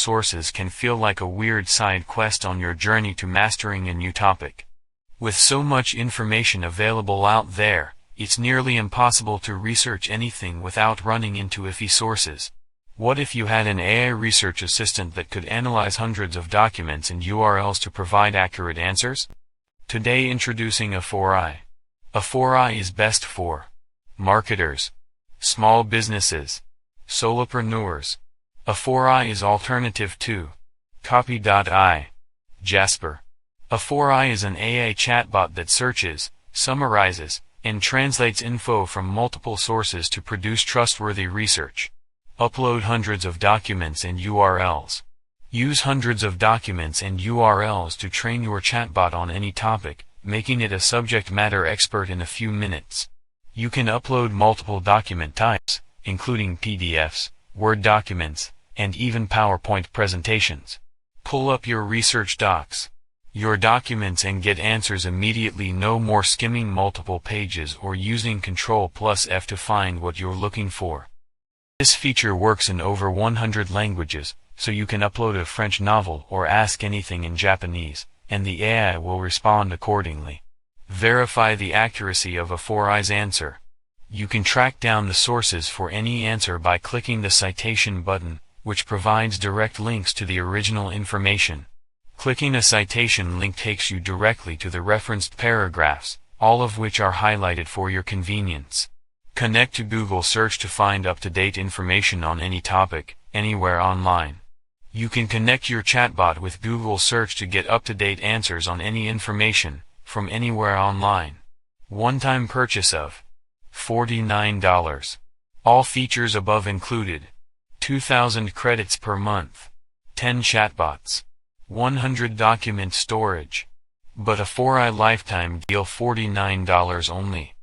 sources can feel like a weird side quest on your journey to mastering a new topic. With so much information available out there, it's nearly impossible to research anything without running into iffy sources. What if you had an AI research assistant that could analyze hundreds of documents and URLs to provide accurate answers? Today introducing Afforai. Afforai is best for marketers, small businesses, solopreneurs. Afforai is alternative to Copy.ai, Jasper. Afforai is an AI chatbot that searches, summarizes, and translates info from multiple sources to produce trustworthy research. Upload hundreds of documents and URLs. Use hundreds of documents and URLs to train your chatbot on any topic, making it a subject matter expert in a few minutes. You can upload multiple document types, including PDFs, Word documents, and even PowerPoint presentations. Pull up your research docs, your documents, and get answers immediately. No more skimming multiple pages or using Ctrl+F to find what you're looking for. This feature works in over 100 languages, so you can upload a French novel or ask anything in Japanese, and the AI will respond accordingly. Verify the accuracy of Afforai's answer. You can track down the sources for any answer by clicking the citation button, which provides direct links to the original information. Clicking a citation link takes you directly to the referenced paragraphs, all of which are highlighted for your convenience. Connect to Google Search to find up-to-date information on any topic, anywhere online. You can connect your chatbot with Google Search to get up-to-date answers on any information, from anywhere online. One-time purchase of $49. All features above included. 2,000 credits per month. 10 chatbots. 100 document storage. But Afforai lifetime deal $49 only.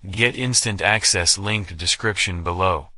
Get instant access, link description below.